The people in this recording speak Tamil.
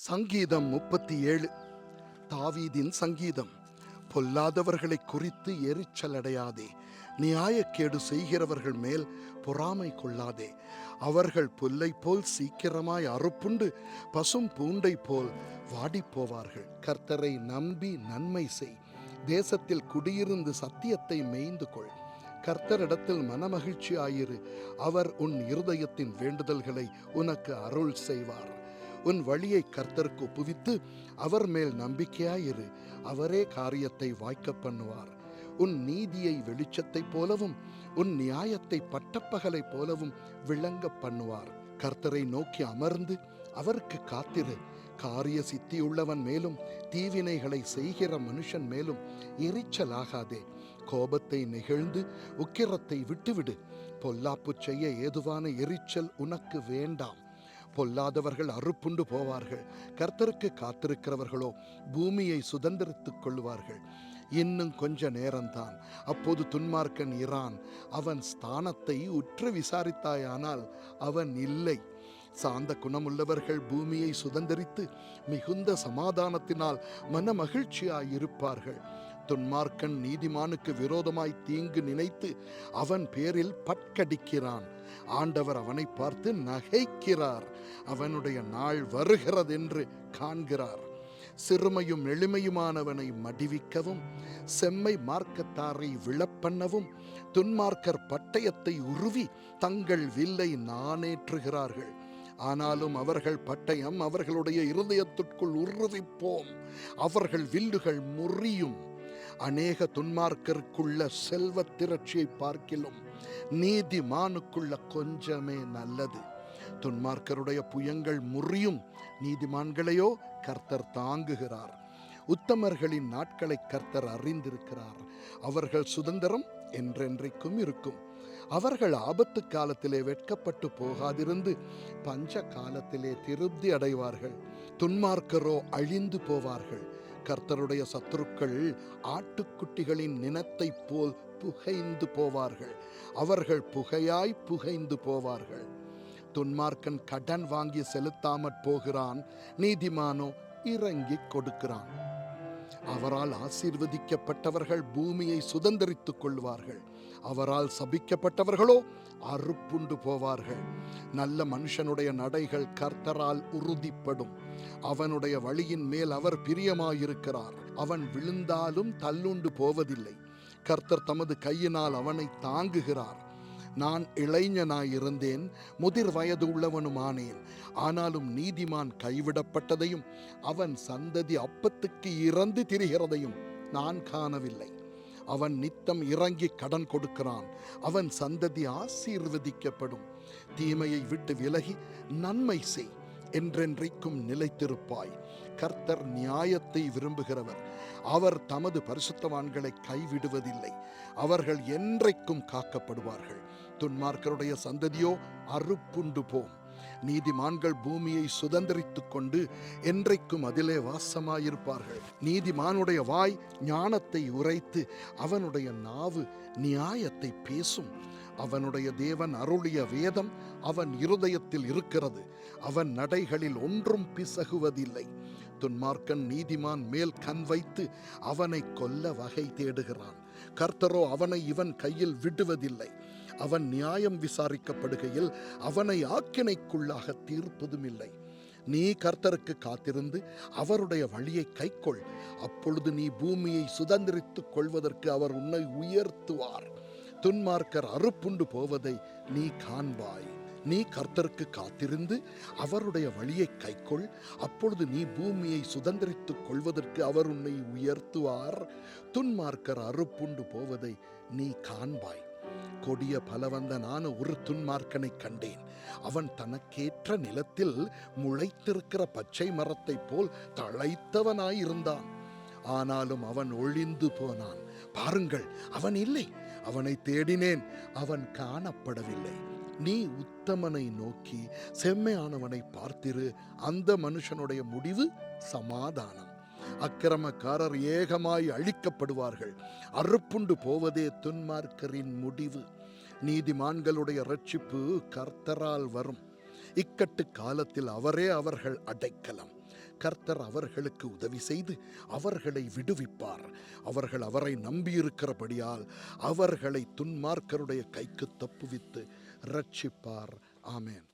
சங்கீதம் 37. தாவீதின் சங்கீதம். பொல்லாதவர்களை குறித்து எரிச்சல் அடையாதே, நியாயக்கேடு செய்கிறவர்கள் மேல் பொறாமை கொள்ளாதே. அவர்கள் புல்லை போல் சீக்கிரமாய் அறுப்புண்டு பசும் பூண்டை போல் வாடிப்போவார்கள். கர்த்தரை நம்பி நன்மை செய், தேசத்தில் குடியிருந்து சத்தியத்தை மேய்ந்து கொள். கர்த்தரிடத்தில் மனமகிழ்ச்சியாயிரு, அவர் உன் இருதயத்தின் வேண்டுதல்களை உனக்கு அருள் செய்வார். உன் வழியை கர்த்தருக்கு ஒப்புவித்து அவர் மேல் நம்பிக்கையாயிரு, அவரே காரியத்தை வாய்க்க பண்ணுவார். உன் நீதியை வெளிச்சத்தைப் போலவும் உன் நியாயத்தை பட்டப்பகலைப் போலவும் விளங்க பண்ணுவார். கர்த்தரை நோக்கி அமர்ந்து அவருக்கு காத்திரு. காரிய சித்தியுள்ளவன் மேலும் தீவினைகளை செய்கிற மனுஷன் மேலும் எரிச்சலாகாதே. கோபத்தை நெகிழ்ந்து உக்கிரத்தை விட்டுவிடு. பொல்லாப்பு செய்ய ஏதுவான எரிச்சல் உனக்கு வேண்டாம். பொல்லாதவர்கள் அறுப்புண்டு போவார்கள், கர்த்தருக்கு காத்திருக்கிறவர்களோ பூமியை சுதந்திரித்துக் கொள்வார்கள். இன்னும் கொஞ்ச நேரம்தான், அப்போது துன்மார்க்கன் இரான். அவன் ஸ்தானத்தை உற்று விசாரித்தாயானால் அவன் இல்லை. சாந்த குணமுள்ளவர்கள் பூமியை சுதந்திரித்து மிகுந்த சமாதானத்தினால் மன மகிழ்ச்சியாயிருப்பார்கள். துன்மார்க்கன் நீதிமானுக்கு விரோதமாய் தீங்கு நினைத்து அவன் பேரில் பட்கடிக்கிறான். ஆண்டவர் அவனை பார்த்து நகைக்கிறார், அவனுடைய நாள் வருகிறதென்று காண்கிறார். சிறுமையும் எளிமையுமானவனை மடிவிக்கவும் செம்மை மார்க்கத்தாரை விழப்பண்ணவும் துன்மார்க்கர் பட்டயத்தை உருவி தங்கள் வில்லை நாணேற்றுகிறார்கள். ஆனாலும் அவர்கள் பட்டயம் அவர்களுடைய இருதயத்திற்குள் உருவிப்போம், அவர்கள் வில்லுகள் முறியும். அநேக துன்மார்க்கருக்குள்ள செல்வ திரட்சியை பார்க்கிலும் நீதிமானுக்குள்ள கொஞ்சமே நல்லது. துன்மார்க்கருடைய புயங்கள் முறியும், நீதிமான்களையோ கர்த்தர் தாங்குகிறார். உத்தமர்களின் நாட்களை கர்த்தர் அறிந்திருக்கிறார், அவர்கள் சுதந்திரம் என்றென்றைக்கும் இருக்கும். அவர்கள் ஆபத்து காலத்திலே வெட்கப்பட்டு போகாதிருந்து பஞ்ச காலத்திலே திருப்தி அடைவார்கள். துன்மார்க்கரோ அழிந்து போவார்கள். கர்த்தருடைய சத்துருக்கள் ஆட்டுக்குட்டிகளின் நினத்தை போல் புகைந்து போவார்கள், அவர்கள் புகையாய் புகைந்து போவார்கள். துன்மார்க்கன் கடன் வாங்கி செலுத்தாமற் போகிறான், நீதிமானோ இறங்கி கொடுக்கிறான். அவரால் ஆசீர்வதிக்கப்பட்டவர்கள் பூமியை சுதந்திரித்துக் கொள்வார்கள், அவரால் சபிக்கப்பட்டவர்களோ அறுப்புண்டு போவார்கள். நல்ல மனுஷனுடைய நடைகள் கர்த்தரால் உறுதிப்படும், அவனுடைய வழியின் மேல் அவர் பிரியமாயிருக்கிறார். அவன் விழுந்தாலும் தள்ளுண்டு போவதில்லை, கர்த்தர் தமது கையினால் அவனை தாங்குகிறார். நான் இளைஞனாயிருந்தேன், முதிர் வயது உள்ளவனுமானேன், ஆனாலும் நீதிமான் கைவிடப்பட்டதையும் அவன் சந்ததி அப்பத்துக்கு இறந்து திரிகிறதையும் நான் காணவில்லை. அவன் நித்தம் இறங்கி கடன் கொடுக்கிறான், அவன் சந்ததி ஆசீர்வதிக்கப்படும். தீமையை விட்டு விலகி நன்மை செய், என்றென்றைக்கும் நிலைத்திருப்பாய். கர்த்தர் நியாயத்தை விரும்புகிறவர், அவர் தமது பரிசுத்தவான்களை கைவிடுவதில்லை, அவர்கள் என்றைக்கும் காக்கப்படுவார்கள். துன்மார்க்கருடைய சந்ததியோ அறுப்புண்டு போம். நீதிமான்கள் பூமியை சுதந்திரித்துக் கொண்டு என்றைக்கும் அதிலே வாசமாயிருப்பார்கள். நீதிமானுடைய வாய் ஞானத்தை உரைத்து அவனுடைய நாவு நியாயத்தை பேசும். அவனுடைய தேவன் அருளிய வேதம் அவன் இருதயத்தில் இருக்கிறது, அவன் நடைகளில் ஒன்றும் பிசகுவதில்லை. துன்மார்க்கன் நீதிமான் மேல் கண் வைத்து அவனை கொல்ல வகை தேடுகிறான், கர்த்தரோ அவனை இவன் கையில் விடுவதில்லை. அவன் நியாயம் விசாரிக்கப்படுகையில் அவனை ஆக்கினைக்குள்ளாக தீர்ப்பதும் இல்லை. நீ கர்த்தருக்கு காத்திருந்து அவருடைய வழியை கைக்கொள், அப்பொழுது நீ பூமியை சுதந்திரித்துக் கொள்வதற்கு அவர் உன்னை உயர்த்துவார். துன்மார்க்கர் அறுப்புண்டு போவதை நீ காண்பாய். நீ கர்த்தருக்கு காத்திருந்து அவருடைய வழியை கைக்கொள், அப்பொழுது நீ பூமியை சுதந்திரித்துக் கொள்வதற்கு அவர் உன்னை உயர்த்துவார். துன்மார்க்கர் அறுப்புண்டு போவதை நீ காண்பாய். கொடிய பலவந்தனான ஒரு துன்மார்க்கனை கண்டேன், அவன் தனக்கேற்ற நிலத்தில் முளைத்திருக்கிற பச்சை மரத்தை போல் தழைத்தவனாயிருந்தான், ஆனாலும் அவன் ஒழிந்து போனான். பாருங்கள், அவன் இல்லை, அவனை தேடினேன், அவன் காணப்படவில்லை. நீ உத்தமனை நோக்கி செம்மையானவனை பார்த்திரு, அந்த மனுஷனுடைய முடிவு சமாதானம். அக்கிரமக்காரர் ஏகமாய் அழிக்கப்படுவார்கள், அறுப்புண்டு போவதே துன்மார்க்கரின் முடிவு. நீதிமான்களுடைய இரட்சிப்பு கர்த்தரால் வரும், இக்கட்டு காலத்தில் அவரே அவர்கள் அடைக்கலம். கர்த்தர் அவர்களுக்கு உதவி செய்து அவர்களை விடுவிப்பார். அவர்கள் அவரை நம்பியிருக்கிறபடியால் அவர்களை துன்மார்க்கருடைய கைக்கு தப்புவித்து இரட்சிப்பார். ஆமென்.